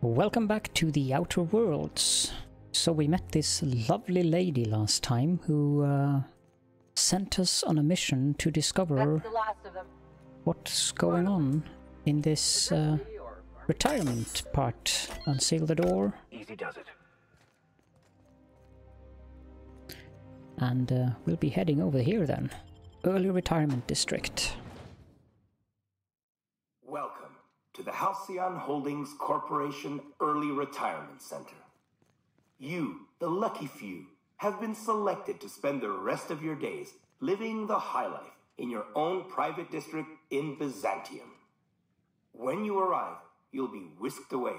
Welcome back to the Outer Worlds. So we met this lovely lady last time who sent us on a mission to discover what's going on in this retirement part. Unseal the door. Easy does it. And we'll be heading over here then. Early Retirement District. Welcome to the Halcyon Holdings Corporation Early Retirement Center. You, the lucky few, have been selected to spend the rest of your days living the high life in your own private district in Byzantium. When you arrive, you'll be whisked away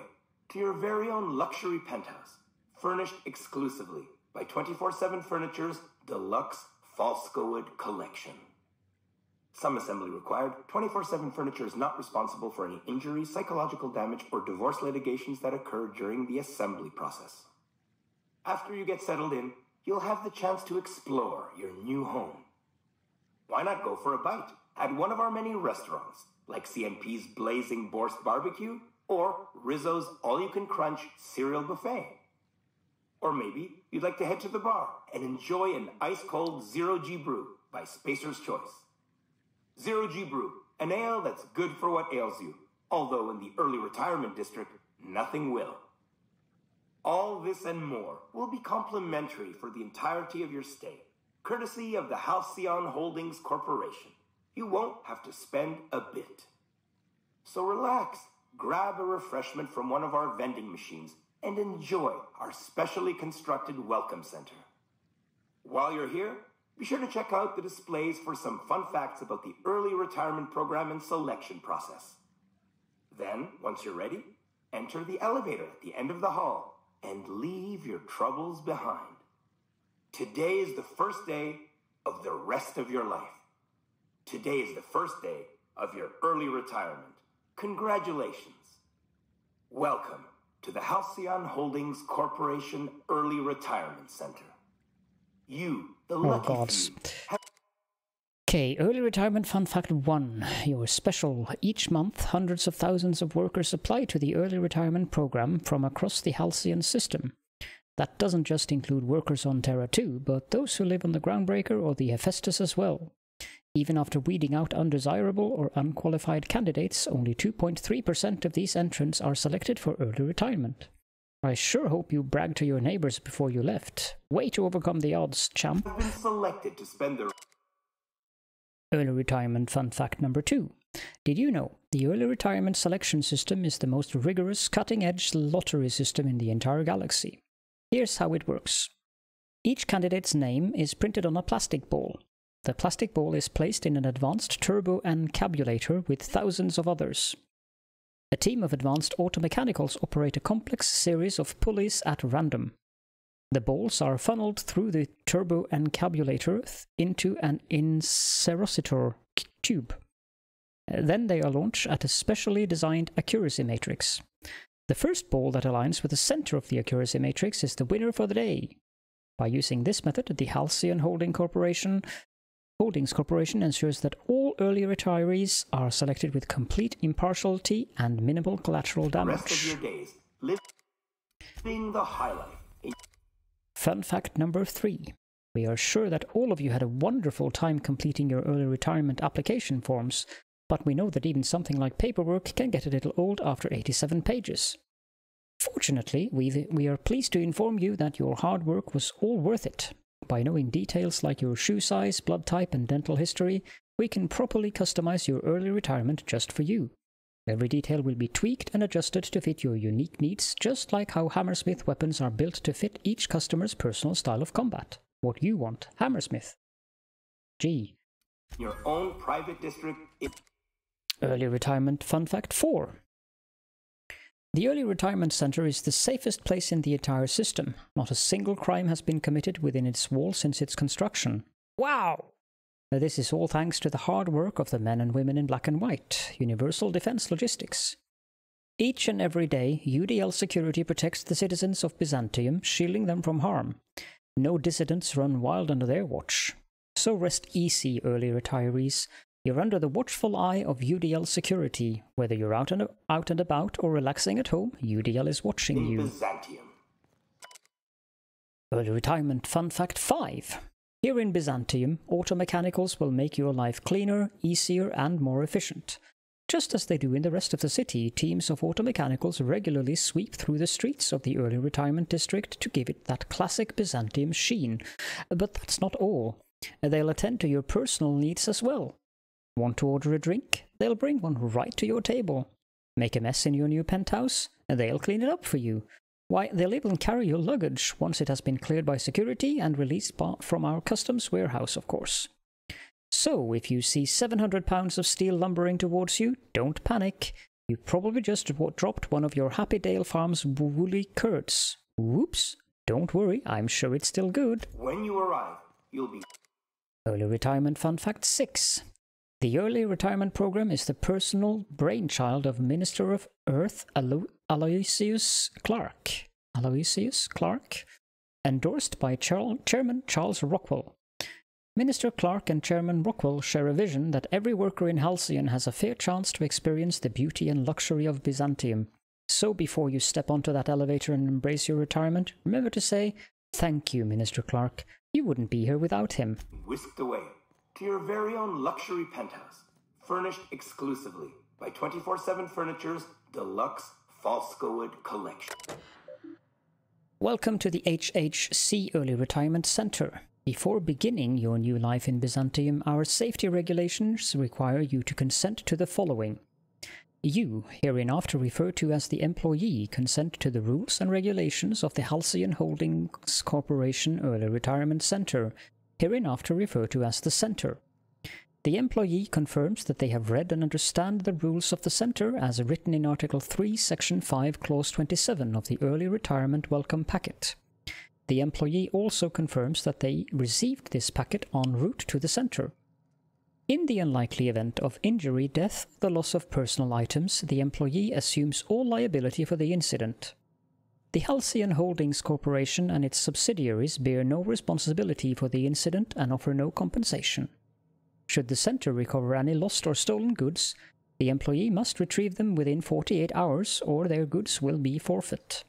to your very own luxury penthouse, furnished exclusively by 24/7 Furniture's deluxe Falscowood collection. Some assembly required. 24/7 Furniture is not responsible for any injuries, psychological damage, or divorce litigations that occur during the assembly process. After you get settled in, you'll have the chance to explore your new home. Why not go for a bite at one of our many restaurants, like CNP's Blazing Borscht Barbecue or Rizzo's All-You-Can-Crunch Cereal Buffet? Or maybe you'd like to head to the bar and enjoy an ice-cold Zero-G Brew by Spacer's Choice. Zero-G Brew, an ale that's good for what ails you, although in the Early Retirement District, nothing will. All this and more will be complimentary for the entirety of your stay, courtesy of the Halcyon Holdings Corporation. You won't have to spend a bit. So relax, grab a refreshment from one of our vending machines, and enjoy our specially constructed welcome center. While you're here, be sure to check out the displays for some fun facts about the early retirement program and selection process. Then, once you're ready, enter the elevator at the end of the hall and leave your troubles behind. Today is the first day of the rest of your life. Today is the first day of your early retirement. Congratulations. Welcome to the Halcyon Holdings Corporation Early Retirement Center. You, the lucky few. Okay, Early Retirement Fun Fact 1. You're special. Each month, hundreds of thousands of workers apply to the Early Retirement Program from across the Halcyon system. That doesn't just include workers on Terra 2, but those who live on the Groundbreaker or the Hephaestus as well. Even after weeding out undesirable or unqualified candidates, only 2.3% of these entrants are selected for early retirement. I sure hope you bragged to your neighbors before you left. Way to overcome the odds, champ. Have been selected to spend their Early Retirement Fun Fact number 2. Did you know the Early Retirement Selection System is the most rigorous, cutting-edge lottery system in the entire galaxy? Here's how it works. Each candidate's name is printed on a plastic ball. The plastic ball is placed in an advanced turbo encabulator with thousands of others. A team of advanced automechanicals operate a complex series of pulleys at random. The balls are funneled through the turbo encabulator into an inserositor tube. Then they are launched at a specially designed accuracy matrix. The first ball that aligns with the center of the accuracy matrix is the winner for the day. By using this method, the Halcyon Holdings Corporation ensures that all early retirees are selected with complete impartiality and minimal collateral damage. rest of your days living the high life. Fun fact number 3. We are sure that all of you had a wonderful time completing your early retirement application forms, but we know that even something like paperwork can get a little old after 87 pages. Fortunately, we are pleased to inform you that your hard work was all worth it. By knowing details like your shoe size, blood type, and dental history, we can properly customize your early retirement just for you. Every detail will be tweaked and adjusted to fit your unique needs, just like how Hammersmith weapons are built to fit each customer's personal style of combat. What you want, Hammersmith. G. Your own private district. Early Retirement Fun Fact 4. The Early Retirement Center is the safest place in the entire system. Not a single crime has been committed within its walls since its construction. Wow! This is all thanks to the hard work of the men and women in black and white, Universal Defense Logistics. Each and every day, UDL security protects the citizens of Byzantium, shielding them from harm. No dissidents run wild under their watch. So rest easy, early retirees. You're under the watchful eye of UDL security. Whether you're out and about or relaxing at home, UDL is watching you. Byzantium. Early retirement fun fact 5. Here in Byzantium, auto mechanicals will make your life cleaner, easier, and more efficient. Just as they do in the rest of the city, teams of auto mechanicals regularly sweep through the streets of the early retirement district to give it that classic Byzantium sheen. But that's not all. They'll attend to your personal needs as well. Want to order a drink? They'll bring one right to your table. Make a mess in your new penthouse? They'll clean it up for you. Why, they'll even carry your luggage once it has been cleared by security and released from our customs warehouse, of course. So, if you see 700 pounds of steel lumbering towards you, don't panic. You probably just dropped one of your Happy Dale Farm's woolly curds. Whoops! Don't worry, I'm sure it's still good. When you arrive, you'll be... Early retirement fun fact 6. The early retirement program is the personal brainchild of Minister of Earth Aloysius Clarke. Endorsed by Chairman Charles Rockwell. Minister Clarke and Chairman Rockwell share a vision that every worker in Halcyon has a fair chance to experience the beauty and luxury of Byzantium. So before you step onto that elevator and embrace your retirement, remember to say, "Thank you, Minister Clarke. You wouldn't be here without him." whisked away to your very own luxury penthouse, furnished exclusively by 24/7 Furniture's deluxe Falscowood collection. Welcome to the HHC Early Retirement Center. Before beginning your new life in Byzantium, our safety regulations require you to consent to the following. You, hereinafter referred to as the employee, consent to the rules and regulations of the Halcyon Holdings Corporation Early Retirement Center, hereinafter referred to as the Center. The employee confirms that they have read and understand the rules of the Center as written in Article 3, Section 5, Clause 27 of the Early Retirement Welcome Packet. The employee also confirms that they received this packet en route to the Center. In the unlikely event of injury, death, or the loss of personal items, the employee assumes all liability for the incident. The Halcyon Holdings Corporation and its subsidiaries bear no responsibility for the incident and offer no compensation. Should the Center recover any lost or stolen goods, the employee must retrieve them within 48 hours or their goods will be forfeit.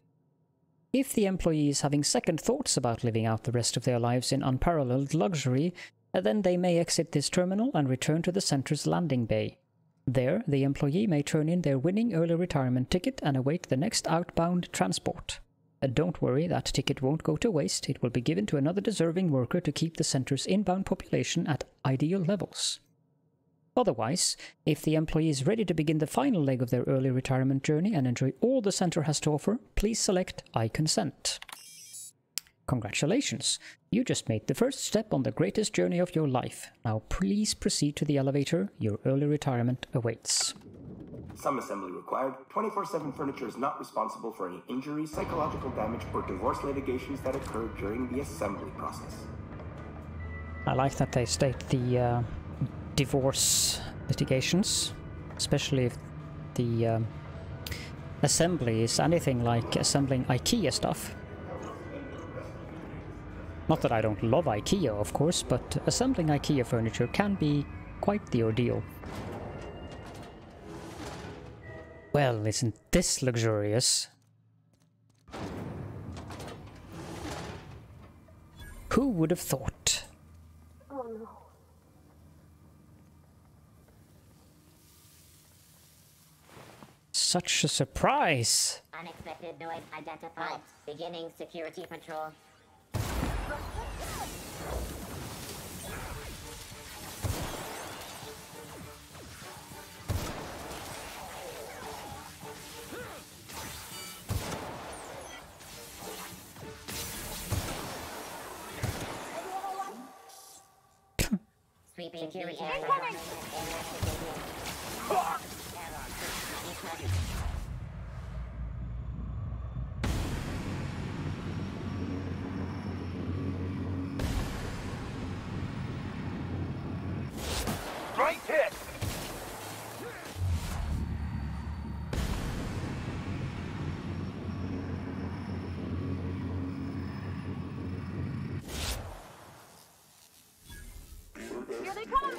If the employee is having second thoughts about living out the rest of their lives in unparalleled luxury, then they may exit this terminal and return to the Center's landing bay. There, the employee may turn in their winning early retirement ticket and await the next outbound transport. Don't worry, that ticket won't go to waste. It will be given to another deserving worker to keep the Center's inbound population at ideal levels. Otherwise, if the employee is ready to begin the final leg of their early retirement journey and enjoy all the Center has to offer, please select I consent. Congratulations! You just made the first step on the greatest journey of your life. Now please proceed to the elevator. Your early retirement awaits. Some assembly required. 24/7 Furniture is not responsible for any injuries, psychological damage, or divorce litigations that occurred during the assembly process. I like that they state the divorce litigations, especially if the assembly is anything like assembling IKEA stuff. Not that I don't love IKEA, of course, but assembling IKEA furniture can be quite the ordeal. Well, isn't this luxurious? Who would have thought? Oh no. Such a surprise! Unexpected noise identified. Beginning security patrol. Sweeping security. Great hit! Here they come!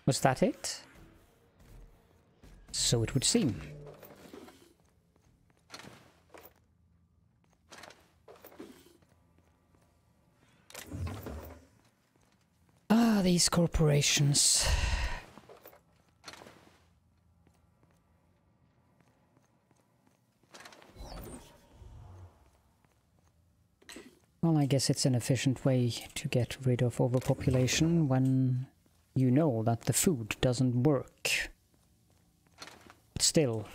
Was that it? So it would seem. Ah, these corporations. Well, I guess it's an efficient way to get rid of overpopulation when you know that the food doesn't work. But still.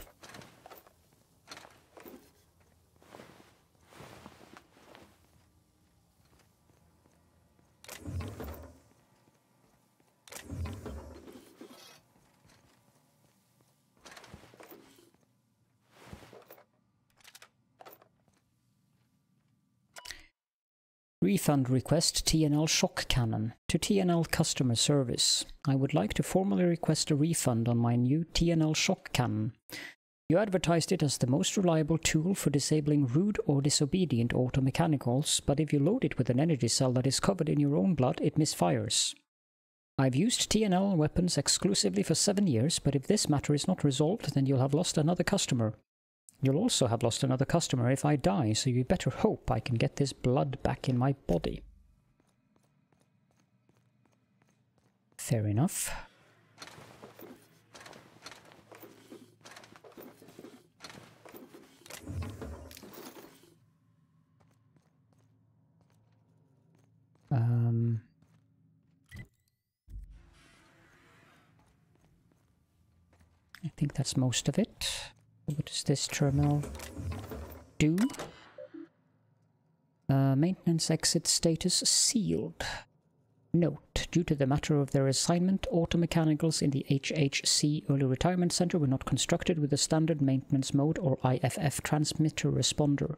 Refund request TNL shock cannon to TNL customer service. I would like to formally request a refund on my new TNL shock cannon. You advertised it as the most reliable tool for disabling rude or disobedient automechanicals, but if you load it with an energy cell that is covered in your own blood, it misfires. I've used TNL weapons exclusively for 7 years, but if this matter is not resolved, then you'll have lost another customer. You'll also have lost another customer if I die, so you better hope I can get this blood back in my body. Fair enough. I think that's most of it. What does this terminal do? Maintenance exit status sealed. Note, due to the matter of their assignment, automechanicals in the HHC Early Retirement Center were not constructed with the standard maintenance mode or IFF transmitter responder.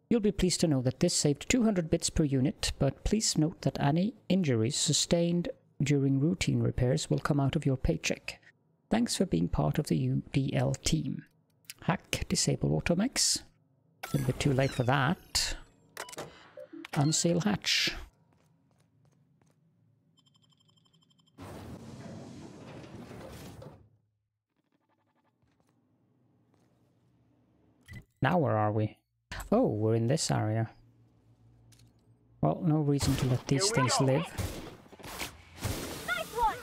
You'll be pleased to know that this saved 200 bits per unit, but please note that any injuries sustained during routine repairs will come out of your paycheck. Thanks for being part of the UDL team. Hack, disable automechs. A little bit too late for that. Unseal hatch. Now where are we? Oh, we're in this area. Well, no reason to let these things live. Nice one!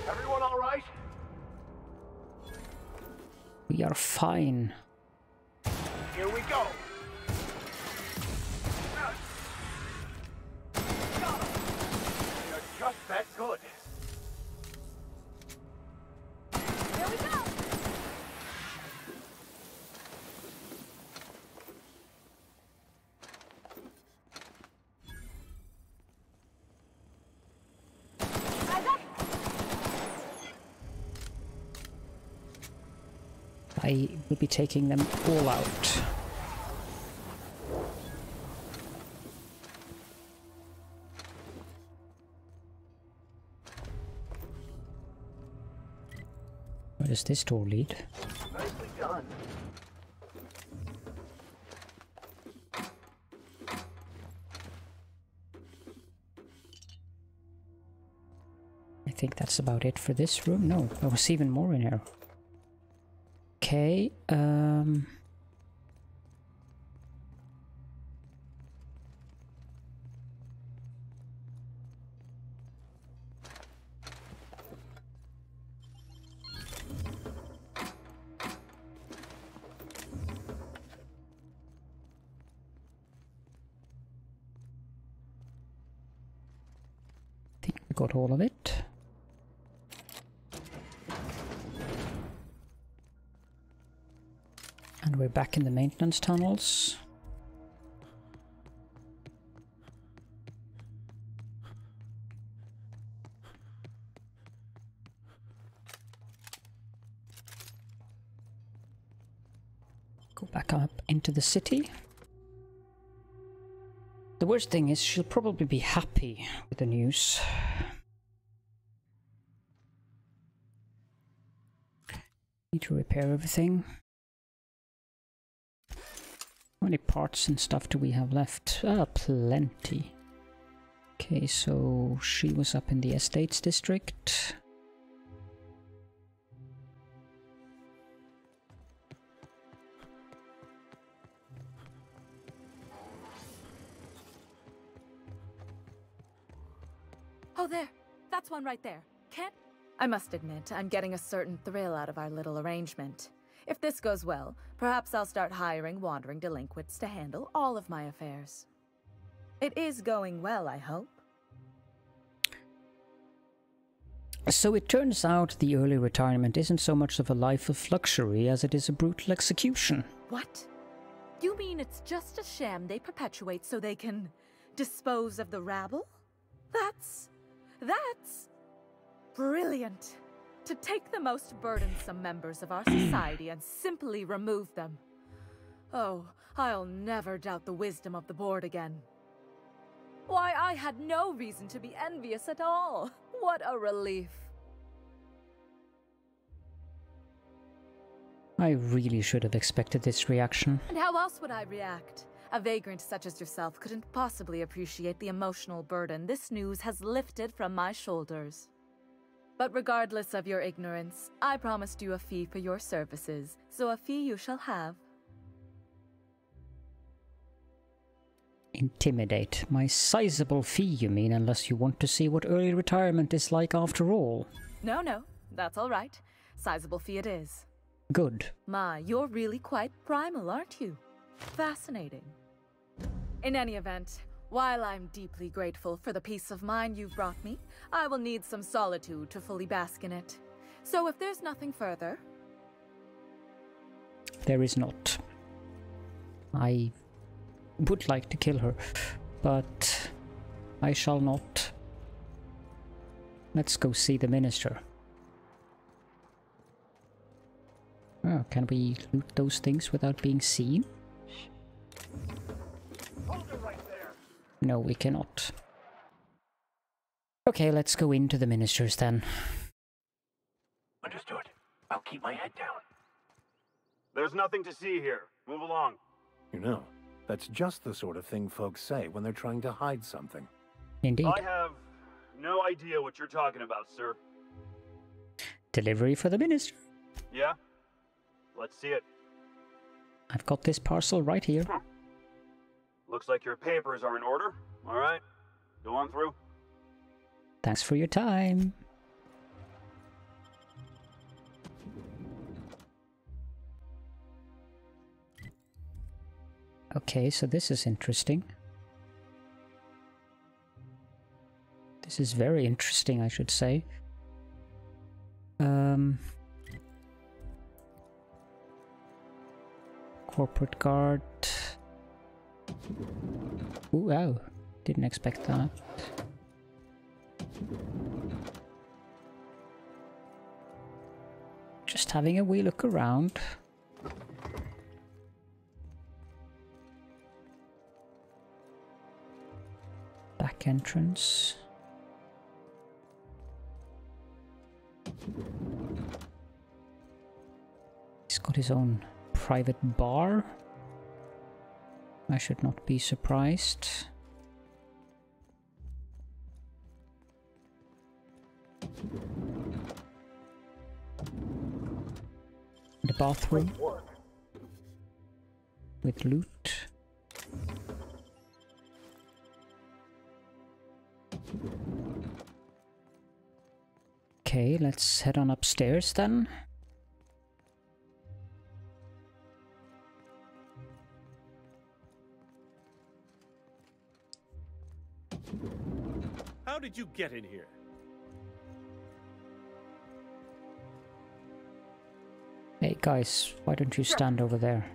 Everyone all right? We are fine. Here we go. You're just that good. Here we go! Eyes up! I will be taking them all out. Where does this door lead? Nicely done. I think that's about it for this room. No, there was even more in here. Okay, I think we got all of it. And we're back in the maintenance tunnels. Go back up into the city. The worst thing is she'll probably be happy with the news. Need to repair everything. How many parts and stuff do we have left? Ah, plenty. Okay, so she was up in the estates district. Oh, there. That's one right there. Can't... I must admit, I'm getting a certain thrill out of our little arrangement. If this goes well, perhaps I'll start hiring wandering delinquents to handle all of my affairs. It is going well, I hope. So it turns out the early retirement isn't so much of a life of luxury as it is a brutal execution. What? You mean it's just a sham they perpetuate so they can dispose of the rabble? That's brilliant. To take the most burdensome members of our society and simply remove them. Oh, I'll never doubt the wisdom of the board again. Why, I had no reason to be envious at all. What a relief. I really should have expected this reaction. And how else would I react? A vagrant such as yourself couldn't possibly appreciate the emotional burden this news has lifted from my shoulders. But regardless of your ignorance, I promised you a fee for your services, so a fee you shall have. Intimidate. My sizable fee, you mean, unless you want to see what early retirement is like after all. No, that's all right. Sizable fee it is. Good. My, you're really quite primal, aren't you? Fascinating. In any event, while I'm deeply grateful for the peace of mind you've brought me, I will need some solitude to fully bask in it. So if there's nothing further... There is not. I would like to kill her, but I shall not. Let's go see the minister. Oh, can we loot those things without being seen? Hold it right there. No, we cannot. Okay, let's go into the ministers then. Understood. I'll keep my head down. There's nothing to see here. Move along. You know, that's just the sort of thing folks say when they're trying to hide something. Indeed. I have no idea what you're talking about, sir. Delivery for the minister. Yeah? Let's see it. I've got this parcel right here. Looks like your papers are in order. All right. Go on through. Thanks for your time. Okay, so this is interesting. This is very interesting, I should say. Corporate guard. Ooh, wow. Didn't expect that. Just having a wee look around. Back entrance. He's got his own private bar. I should not be surprised. The bathroom with loot. Okay, let's head on upstairs then. How did you get in here? Hey guys, why don't you stand over there?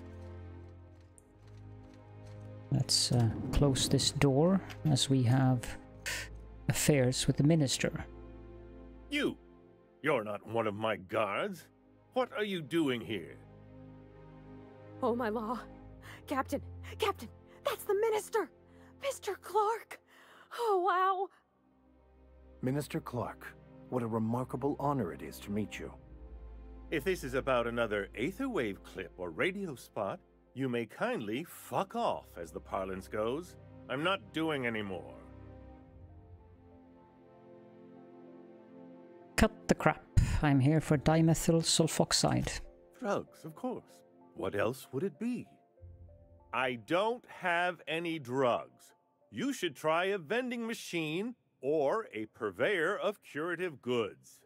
Let's close this door as we have affairs with the minister. You're not one of my guards. What are you doing here? Oh, my law. Captain, that's the minister! Mr. Clarke! Oh, wow! Minister Clarke, what a remarkable honor it is to meet you. If this is about another aetherwave clip or radio spot, you may kindly fuck off, as the parlance goes. I'm not doing any more. Cut the crap. I'm here for dimethyl sulfoxide. Drugs, of course. What else would it be? I don't have any drugs. You should try a vending machine or a purveyor of curative goods.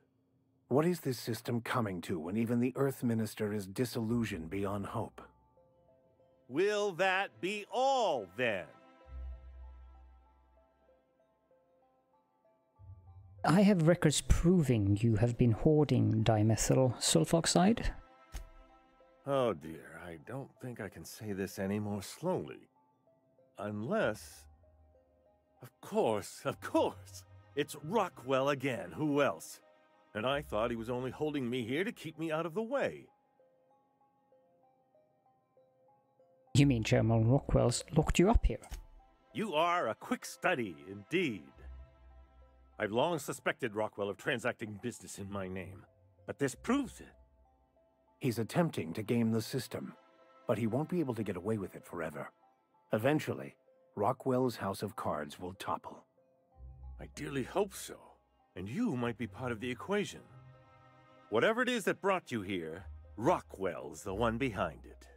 What is this system coming to when even the Earth Minister is disillusioned beyond hope? Will that be all, then? I have records proving you have been hoarding dimethyl sulfoxide. Oh dear, I don't think I can say this any more slowly. Unless... Of course. It's Rockwell again, who else? And I thought he was only holding me here to keep me out of the way. You mean Chairman Rockwell's locked you up here? You are a quick study, indeed. I've long suspected Rockwell of transacting business in my name, but this proves it. He's attempting to game the system, but he won't be able to get away with it forever. Eventually, Rockwell's house of cards will topple. I dearly hope so, and you might be part of the equation. Whatever it is that brought you here, Rockwell's the one behind it.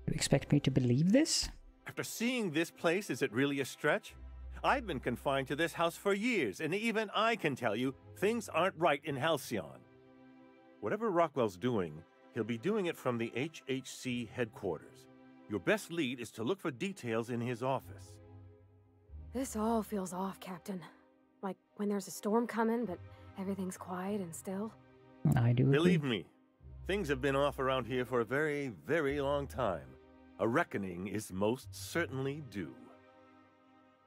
You expect me to believe this? After seeing this place, is it really a stretch? I've been confined to this house for years, and even I can tell you, things aren't right in Halcyon. Whatever Rockwell's doing, he'll be doing it from the HHC headquarters. Your best lead is to look for details in his office. This all feels off, Captain. Like when there's a storm coming, but everything's quiet and still. I do agree. Believe me, things have been off around here for a very, very long time. A reckoning is most certainly due.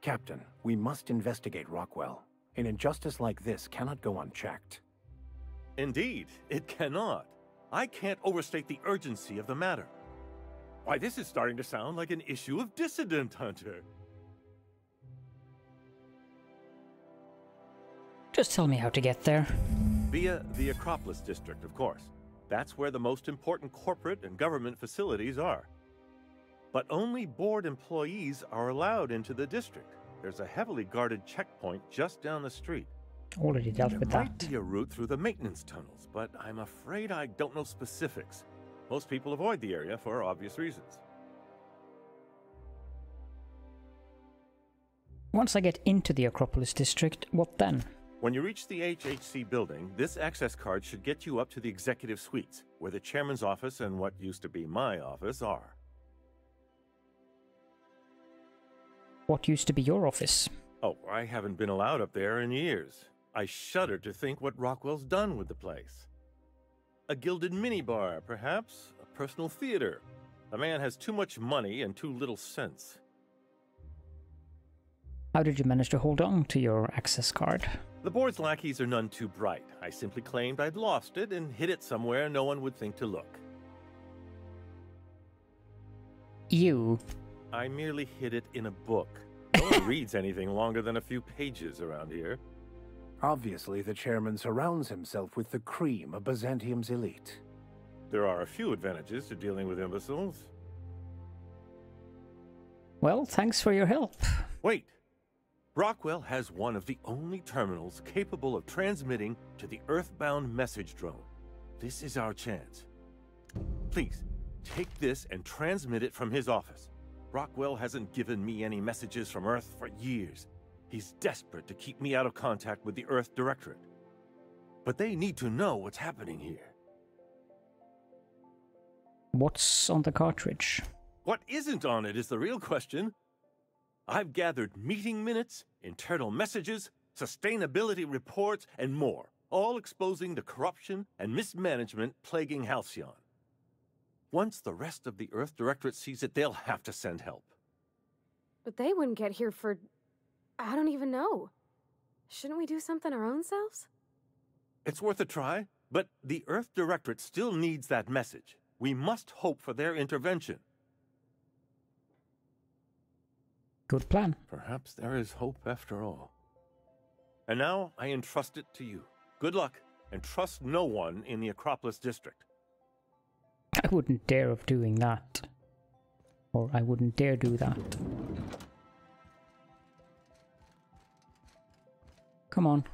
Captain, we must investigate Rockwell. An injustice like this cannot go unchecked. Indeed, it cannot. I can't overstate the urgency of the matter. Why, this is starting to sound like an issue of Dissident Hunter. Just tell me how to get there. Via the Acropolis District, of course. That's where the most important corporate and government facilities are. But only board employees are allowed into the district. There's a heavily guarded checkpoint just down the street. Already dealt with There might that. be a route through the maintenance tunnels, but I'm afraid I don't know specifics. Most people avoid the area for obvious reasons. Once I get into the Acropolis district, what then? When you reach the HHC building, this access card should get you up to the executive suites, where the chairman's office and what used to be my office are. What used to be your office? Oh, I haven't been allowed up there in years. I shudder to think what Rockwell's done with the place. A gilded minibar, perhaps? A personal theater. The man has too much money and too little sense. How did you manage to hold on to your access card? The board's lackeys are none too bright. I simply claimed I'd lost it and hid it somewhere no one would think to look. You. I merely hid it in a book. No one reads anything longer than a few pages around here. Obviously, the chairman surrounds himself with the cream of Byzantium's elite. There are a few advantages to dealing with imbeciles. Well, thanks for your help. Wait! Rockwell has one of the only terminals capable of transmitting to the Earthbound message drone. This is our chance. Please, take this and transmit it from his office. Rockwell hasn't given me any messages from Earth for years. He's desperate to keep me out of contact with the Earth Directorate. But they need to know what's happening here. What's on the cartridge? What isn't on it is the real question. I've gathered meeting minutes, internal messages, sustainability reports, and more, all exposing the corruption and mismanagement plaguing Halcyon. Once the rest of the Earth Directorate sees it, they'll have to send help. But they wouldn't get here for... I don't even know. Shouldn't we do something our own selves? It's worth a try, but the Earth Directorate still needs that message. We must hope for their intervention. Good plan. Perhaps there is hope after all. And now I entrust it to you. Good luck, and trust no one in the Acropolis district. I wouldn't dare of doing that. Or I wouldn't dare do that. Come on.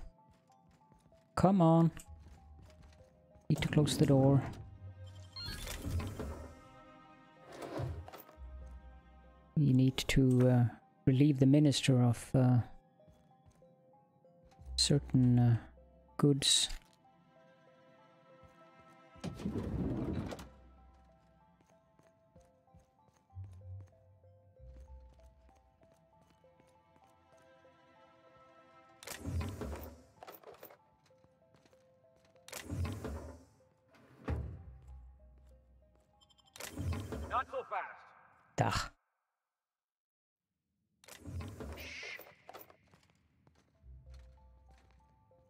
Come on. Need to close the door. We need to relieve the minister of certain goods. Not so fast. Ugh.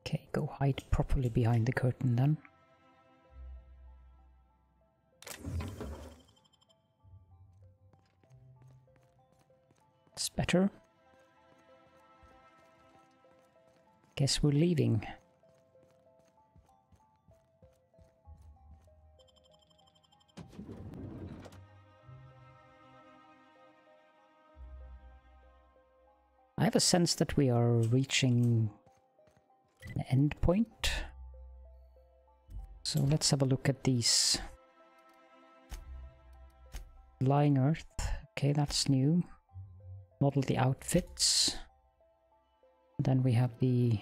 Okay, go hide properly behind the curtain then. It's better. Guess we're leaving. I have a sense that we are reaching an end point. So let's have a look at these. Lying Earth. Okay, that's new. Model the outfits. Then we have the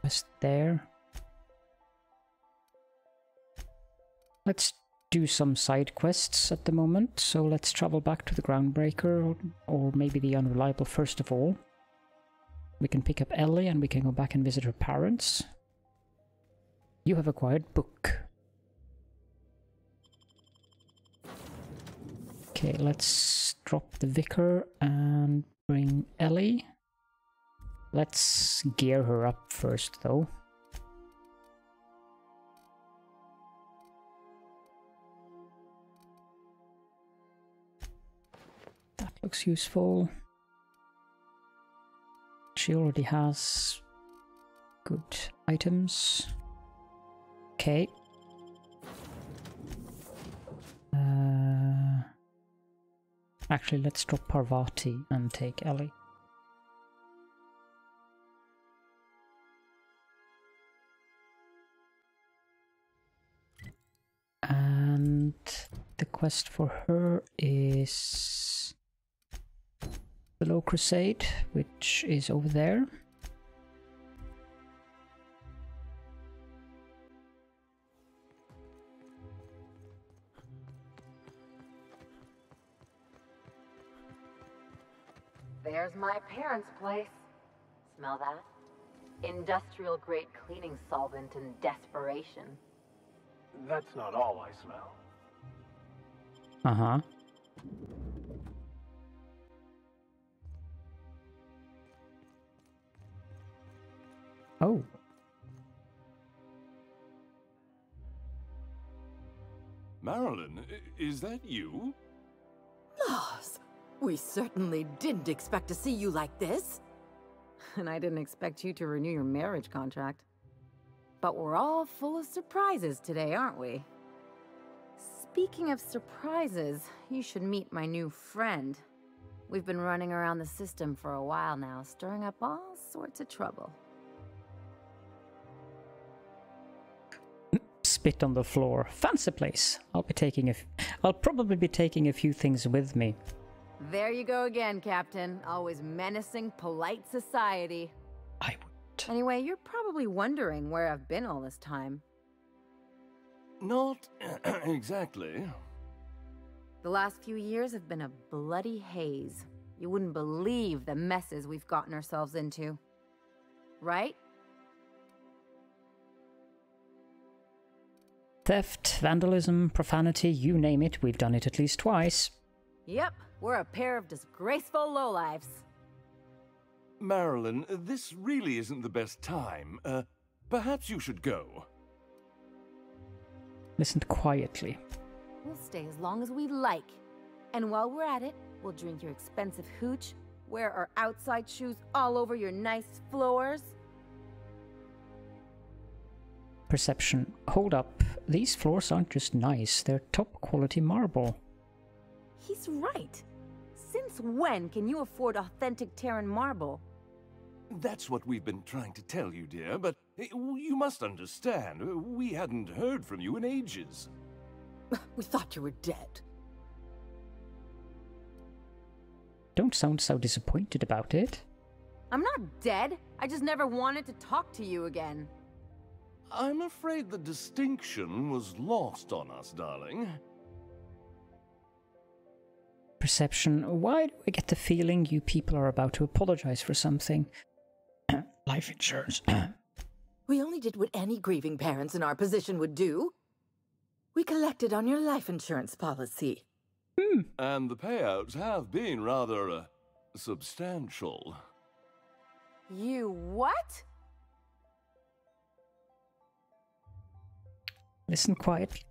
quest there. Let's do some side quests at the moment. So let's travel back to the Groundbreaker, or maybe the Unreliable first of all. We can pick up Ellie and we can go back and visit her parents. You have acquired book. Okay, let's drop the vicar and bring Ellie. Let's gear her up first though. That looks useful. She already has good items. Okay. Actually, let's drop Parvati and take Ellie. And the quest for her is the Low Crusade, which is over there. There's my parents' place. Smell that? Industrial grade cleaning solvent in desperation. That's not all I smell. Uh-huh. Oh. Marilyn, is that you? Lars, we certainly didn't expect to see you like this. And I didn't expect you to renew your marriage contract. But we're all full of surprises today, aren't we? Speaking of surprises, you should meet my new friend. We've been running around the system for a while now, stirring up all sorts of trouble. Spit on the floor. Fancy place. I'll probably be taking a few things with me. There you go again, Captain. Always menacing polite society. I would. Anyway, you're probably wondering where I've been all this time. Not exactly. The last few years have been a bloody haze. You wouldn't believe the messes we've gotten ourselves into. Right? Theft, vandalism, profanity, you name it, we've done it at least twice. Yep, we're a pair of disgraceful lowlifes. Marilyn, this really isn't the best time. Perhaps you should go. Listen quietly. We'll stay as long as we like. And while we're at it, we'll drink your expensive hooch, wear our outside shoes all over your nice floors. Perception. Hold up. These floors aren't just nice, they're top quality marble. He's right. Since when can you afford authentic Terran marble? That's what we've been trying to tell you, dear, but you must understand, we hadn't heard from you in ages. We thought you were dead. Don't sound so disappointed about it. I'm not dead. I just never wanted to talk to you again. I'm afraid the distinction was lost on us, darling. Perception. Why do I get the feeling you people are about to apologize for something? Life insurance. We only did what any grieving parents in our position would do. We collected on your life insurance policy. And the payouts have been rather, substantial. You what? Listen quietly.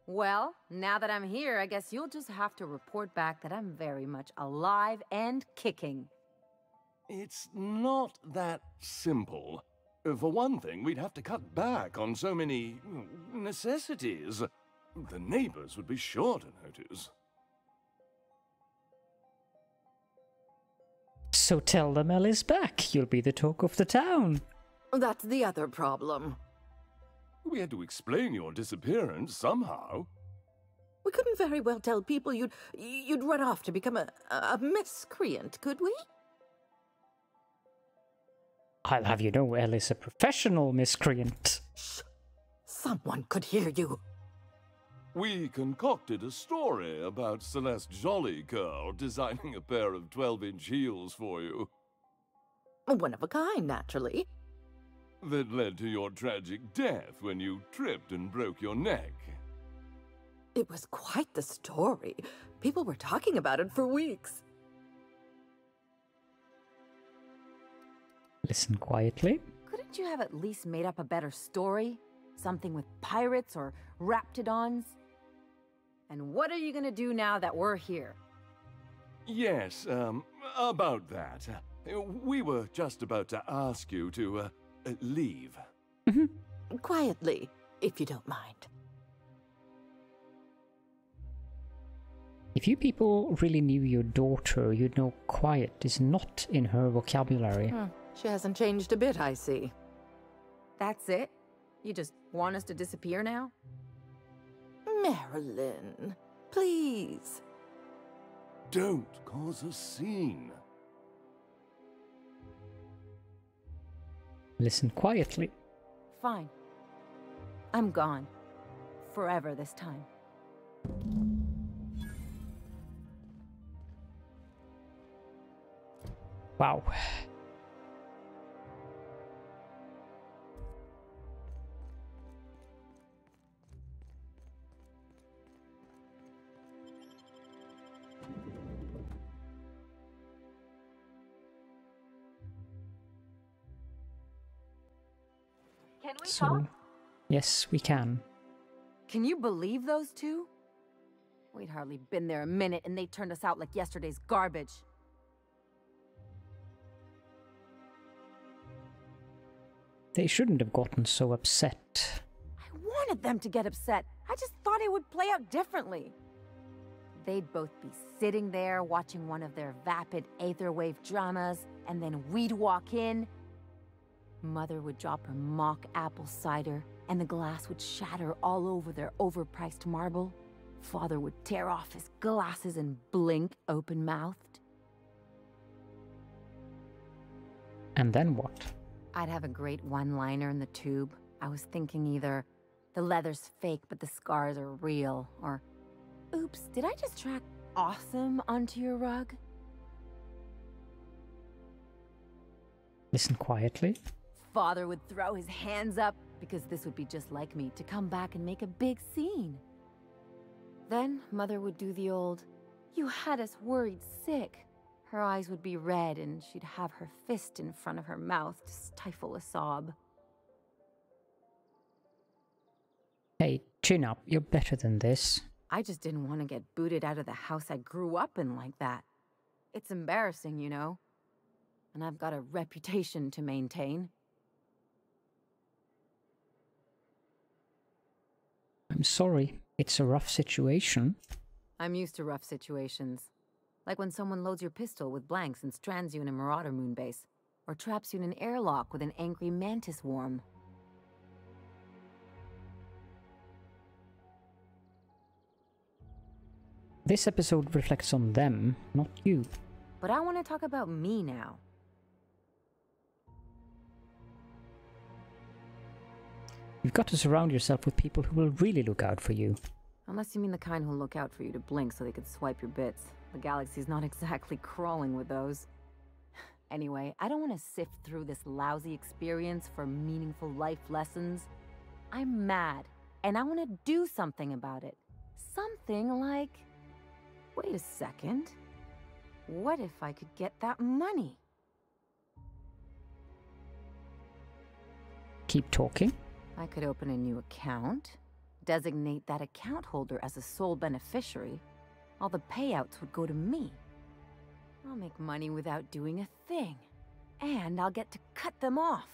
Well, now that I'm here, I guess you'll just have to report back that I'm very much alive and kicking. It's not that simple. For one thing, we'd have to cut back on so many necessities. The neighbors would be sure to notice. So tell them Ellie's back. You'll be the talk of the town. That's the other problem. We had to explain your disappearance somehow. We couldn't very well tell people you'd run off to become a miscreant, could we? I'll have you know Ellie's a professional miscreant. Shh! Someone could hear you. We concocted a story about Celeste Jollycurl designing a pair of 12-inch heels for you. One of a kind, naturally. That led to your tragic death when you tripped and broke your neck. It was quite the story. People were talking about it for weeks. Listen quietly. Couldn't you have at least made up a better story? Something with pirates or raptidons? And what are you gonna do now that we're here? Yes, about that. We were just about to ask you to, leave. Quietly, if you don't mind. If you people really knew your daughter, you'd know quiet is not in her vocabulary. She hasn't changed a bit, I see. That's it? You just want us to disappear now? Marilyn, please. Don't cause a scene. Listen quietly. Fine. I'm gone. Forever this time. Wow. Can we talk? Yes, we can. Can you believe those two? We'd hardly been there a minute and they turned us out like yesterday's garbage. They shouldn't have gotten so upset. I wanted them to get upset. I just thought it would play out differently. They'd both be sitting there watching one of their vapid aetherwave dramas, and then we'd walk in. Mother would drop her mock apple cider, and the glass would shatter all over their overpriced marble. Father would tear off his glasses and blink open-mouthed. And then what? I'd have a great one-liner in the tube. I was thinking either, the leather's fake but the scars are real, or, oops, did I just track awesome onto your rug? Listen quietly. Father would throw his hands up, because this would be just like me, to come back and make a big scene. Then Mother would do the old, "You had us worried sick." Her eyes would be red and she'd have her fist in front of her mouth to stifle a sob. Hey, chin up, you're better than this. I just didn't want to get booted out of the house I grew up in like that. It's embarrassing, you know. And I've got a reputation to maintain. sorry. It's a rough situation. I'm used to rough situations. Like when someone loads your pistol with blanks and strands you in a Marauder moonbase, or traps you in an airlock with an angry mantis worm. This episode reflects on them, not you. But I want to talk about me now. You've got to surround yourself with people who will really look out for you. Unless you mean the kind who'll look out for you to blink so they could swipe your bits. The galaxy's not exactly crawling with those. Anyway, I don't want to sift through this lousy experience for meaningful life lessons. I'm mad, and I want to do something about it. Something like... Wait a second. What if I could get that money? Keep talking. I could open a new account, designate that account holder as a sole beneficiary. All the payouts would go to me. I'll make money without doing a thing. And I'll get to cut them off.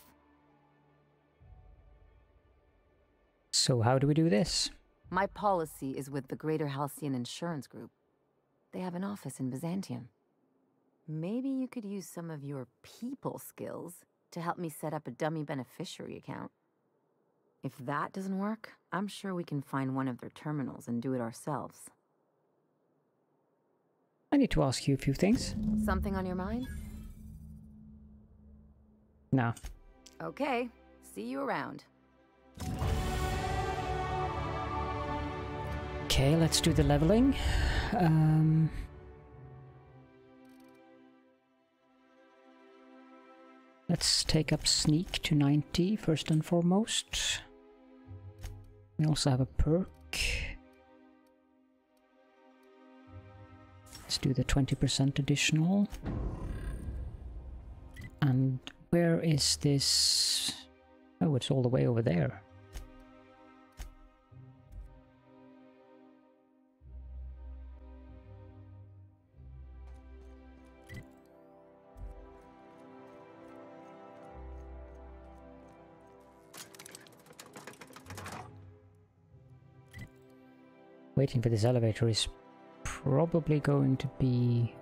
So how do we do this? My policy is with the Greater Halcyon Insurance Group. They have an office in Byzantium. Maybe you could use some of your people skills to help me set up a dummy beneficiary account. If that doesn't work, I'm sure we can find one of their terminals and do it ourselves. I need to ask you a few things. Something on your mind? No. Okay, see you around. Okay, let's do the leveling. Let's take up sneak to 90 first and foremost. We also have a perk. Let's do the 20% additional. And where is this? Oh, it's all the way over there. Waiting for this elevator is probably going to be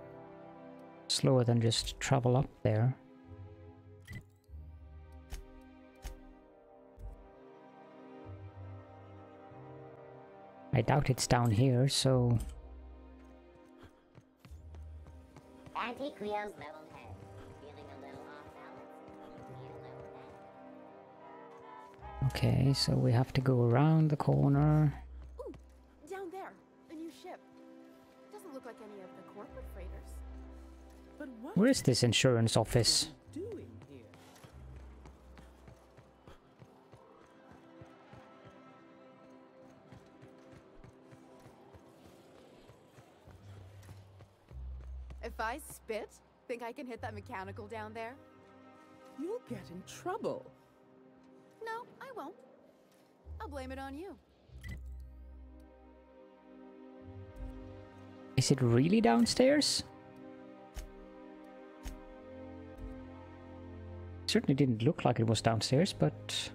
slower than just travel up there. I doubt it's down here, so... Antique wheels level head. Feeling a little off balance? Need a little bit. Okay, so we have to go around the corner. Ooh, down there, a new ship. Doesn't look like any of the corporate freighters. But what Where is this insurance office? doing here? If I spit, think I can hit that mechanical down there? You'll get in trouble. No, I won't. I'll blame it on you. Is it really downstairs? Certainly didn't look like it was downstairs, but...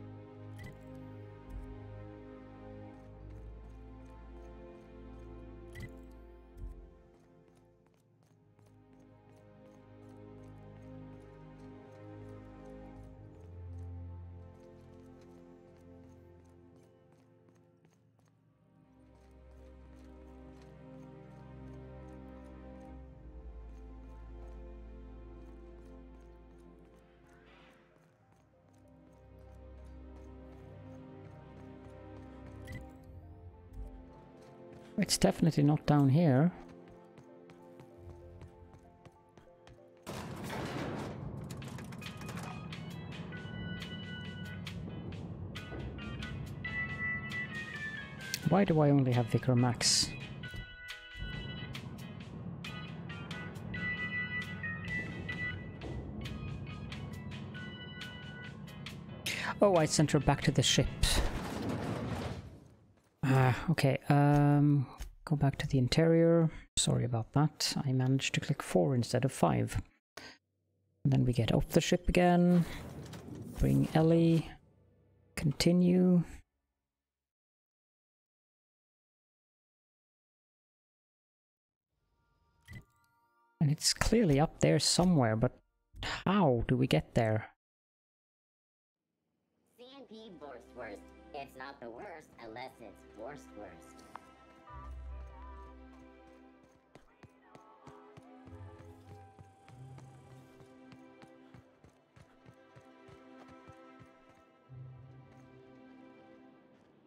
It's definitely not down here. Why do I only have Vicar Max? Oh, I sent her back to the ship. Okay, go back to the interior. Sorry about that. I managed to click 4 instead of 5. And then we get off the ship again. Bring Ellie. Continue. And it's clearly up there somewhere, but how do we get there? CNP worst. It's not the worst unless it's worst.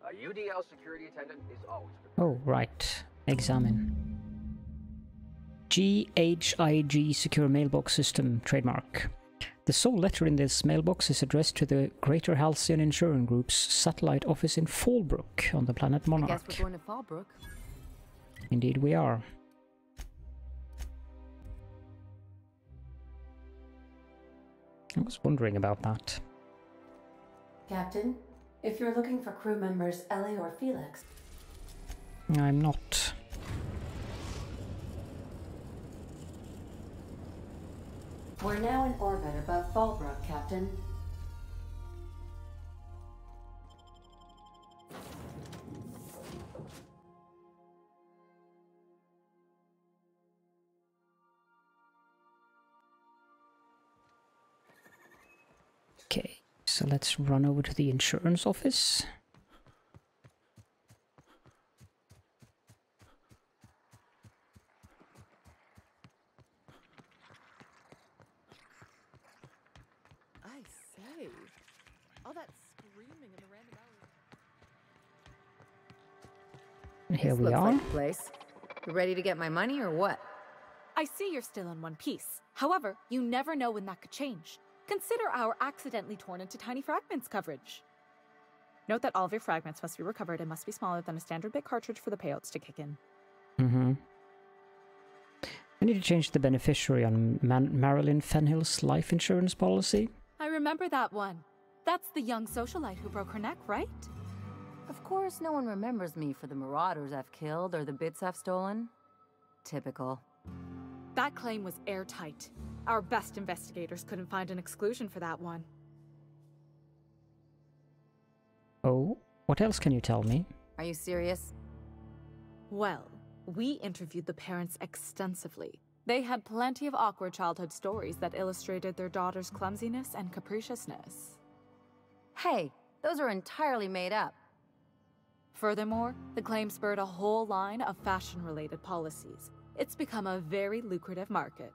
A UDL security attendant is always prepared. Oh, right. Examine. GHIG Secure Mailbox System trademark. The sole letter in this mailbox is addressed to the Greater Halcyon Insurance Group's satellite office in Fallbrook on the planet Monarch. I guess we're going to Fallbrook. Indeed we are. I was wondering about that. Captain, if you're looking for crew members Ellie or Felix... I'm not. We're now in orbit above Fallbrook, Captain. Okay, so let's run over to the insurance office. I say, all that screaming in the random alley. Here This we looks are. like the place. You ready to get my money or what? I see you're still in one piece. However, you never know when that could change. Consider our accidentally torn into tiny fragments coverage. Note that all of your fragments must be recovered and must be smaller than a standard bit cartridge for the payouts to kick in. I need to change the beneficiary on Marilyn Fenhill's life insurance policy. I remember that one. That's the young socialite who broke her neck, right? Of course, no one remembers me for the marauders I've killed or the bits I've stolen. Typical. That claim was airtight. Our best investigators couldn't find an exclusion for that one. Oh, what else can you tell me? Are you serious? Well, we interviewed the parents extensively. They had plenty of awkward childhood stories that illustrated their daughter's clumsiness and capriciousness. Hey, those are entirely made up. Furthermore, the claim spurred a whole line of fashion-related policies. It's become a very lucrative market.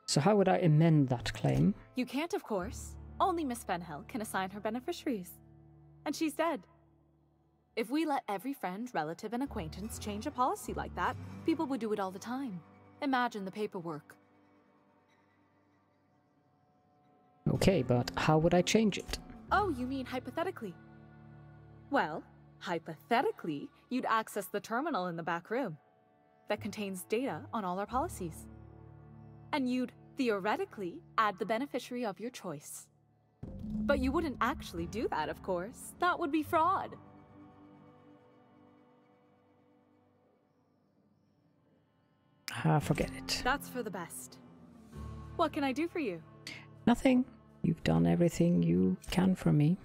So how would I amend that claim? You can't, of course. Only Miss Fenhill can assign her beneficiaries. And she's dead. If we let every friend, relative, and acquaintance change a policy like that, people would do it all the time. Imagine the paperwork. Okay, but how would I change it? Oh, you mean hypothetically? Well, hypothetically, you'd access the terminal in the back room that contains data on all our policies. And you'd, theoretically, add the beneficiary of your choice. But you wouldn't actually do that, of course. That would be fraud. Forget it. That's for the best. What can I do for you? Nothing. You've done everything you can for me.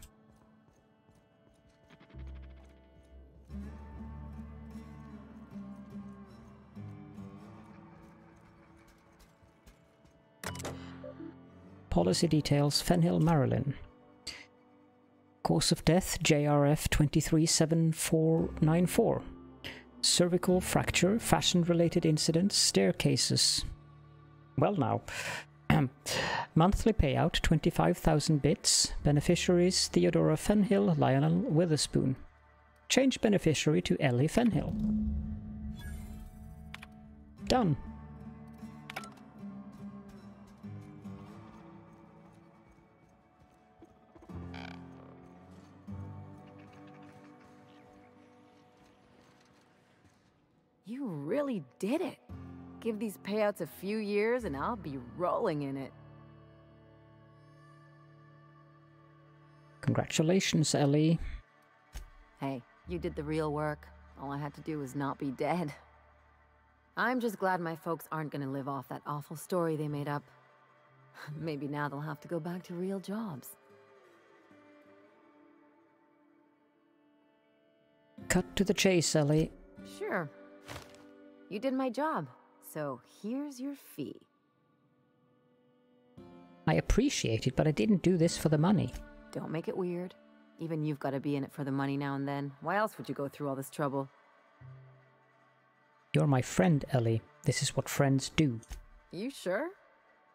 Policy details, Fenhill, Marilyn. Cause of death, JRF 237494. Cervical fracture, fashion-related incidents, staircases. Well now. Monthly payout, 25,000 bits. Beneficiaries, Theodora Fenhill, Lionel Witherspoon. Change beneficiary to Ellie Fenhill. Done. You really did it. Give these payouts a few years and I'll be rolling in it. Congratulations, Ellie. Hey, you did the real work. All I had to do was not be dead. I'm just glad my folks aren't gonna live off that awful story they made up. Maybe now they'll have to go back to real jobs. Cut to the chase, Ellie. Sure. You did my job. So here's your fee. I appreciate it, but I didn't do this for the money. Don't make it weird. Even you've got to be in it for the money now and then. Why else would you go through all this trouble? You're my friend, Ellie. This is what friends do. You sure?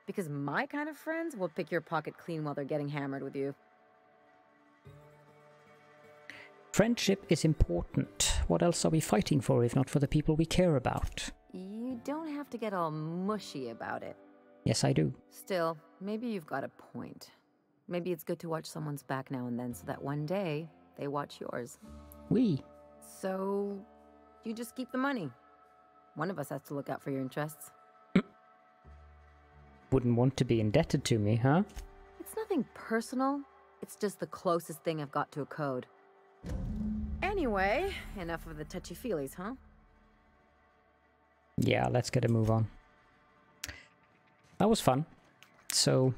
Because my kind of friends will pick your pocket clean while they're getting hammered with you. Friendship is important. What else are we fighting for if not for the people we care about? You don't have to get all mushy about it. Yes, I do. Still, maybe you've got a point. Maybe it's good to watch someone's back now and then so that one day they watch yours. We. So, you just keep the money. One of us has to look out for your interests. Wouldn't want to be indebted to me, huh? It's nothing personal. It's just the closest thing I've got to a code. Anyway, enough of the touchy-feelies, huh? Yeah, let's get a move on. That was fun. So,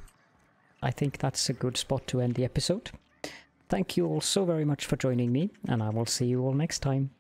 I think that's a good spot to end the episode. Thank you all so very much for joining me, and I will see you all next time.